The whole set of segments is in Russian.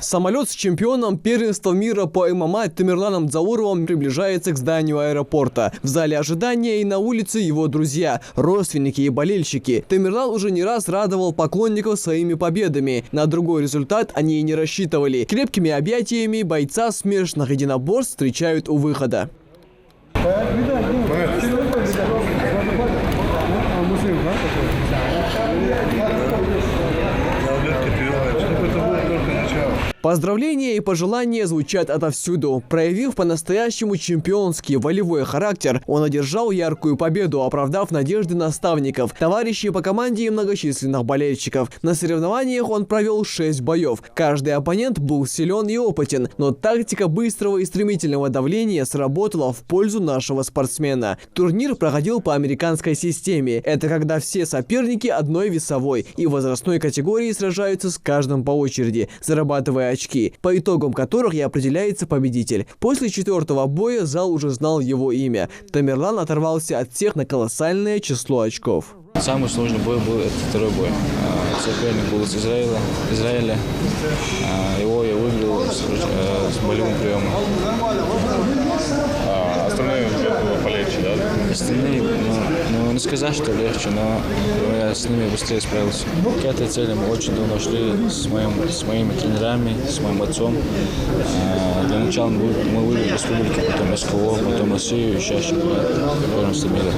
Самолет с чемпионом первенства мира по ММА Тамерланом Дзауровым приближается к зданию аэропорта. В зале ожидания и на улице его друзья, родственники и болельщики. Тамерлан уже не раз радовал поклонников своими победами. На другой результат они и не рассчитывали. Крепкими объятиями бойца смешанных единоборств встречают у выхода. Поздравления и пожелания звучат отовсюду. Проявив по-настоящему чемпионский волевой характер, он одержал яркую победу, оправдав надежды наставников, товарищей по команде и многочисленных болельщиков. На соревнованиях он провел 6 боев. Каждый оппонент был силен и опытен, но тактика быстрого и стремительного давления сработала в пользу нашего спортсмена. Турнир проходил по американской системе. Это когда все соперники одной весовой и возрастной категории сражаются с каждым по очереди, зарабатывая очки, по итогам которых и определяется победитель. После 4-го боя зал уже знал его имя. Тамерлан оторвался от всех на колоссальное число очков. Самый сложный бой был этот второй бой. Соперник был из Израиля. Его я выиграл с болевым приемом. Остальные было полегче, да? Остальные, не сказать, что легче, но я с ними быстрее справился. К этой цели мы очень давно шли с моими тренерами, с моим отцом. Для начала мы выиграли республику, потом СКО, потом Россию и сейчас первенство мира.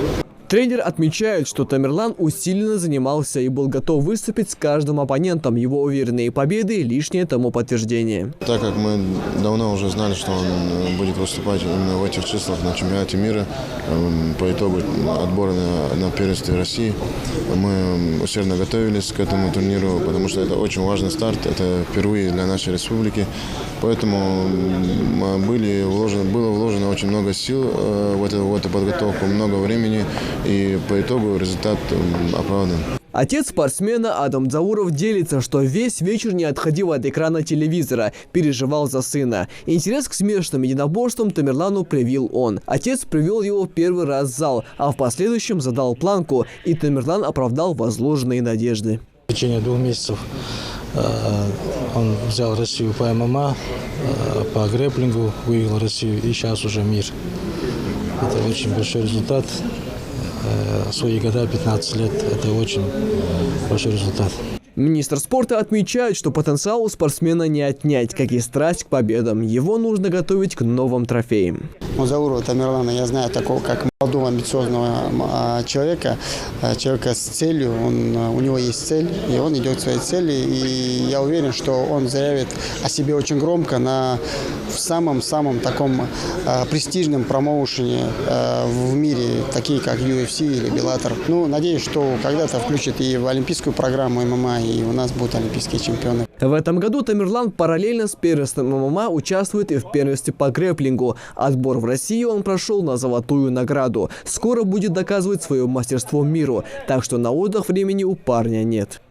Тренер отмечает, что Тамерлан усиленно занимался и был готов выступить с каждым оппонентом. Его уверенные победы – лишнее тому подтверждение. Так как мы давно уже знали, что он будет выступать именно в этих числах на чемпионате мира, по итогу отбора на первенстве России, мы усердно готовились к этому турниру, потому что это очень важный старт, это впервые для нашей республики. Поэтому было вложено очень много сил в эту подготовку, много времени. И по итогу результат оправдан. Отец спортсмена Адам Дзауров делится, что весь вечер не отходил от экрана телевизора, переживал за сына. Интерес к смешанным единоборствам Тамерлану привил он. Отец привел его первый раз в зал, а в последующем задал планку, и Тамерлан оправдал возложенные надежды. В течение 2 месяцев он взял Россию по ММА, по грэпплингу, выиграл Россию и сейчас уже мир. Это очень большой результат. Свои года, 15 лет, это очень большой результат. Министр спорта отмечает, что потенциал у спортсмена не отнять, как и страсть к победам. Его нужно готовить к новым трофеям. Дзаурова Тамерлана я знаю такого, как молодого амбициозного человека с целью. У него есть цель, и он идет к своей цели. И я уверен, что он заявит о себе очень громко в самом таком престижном промоушене в мире, такие как UFC или Bellator. Надеюсь, что когда-то включат и в олимпийскую программу ММА, и у нас будут олимпийские чемпионы. В этом году Тамерлан параллельно с первенством ММА участвует и в первенстве по грэпплингу. Отбор в Россию он прошел на золотую награду. Скоро будет доказывать свое мастерство миру, так что на отдых времени у парня нет.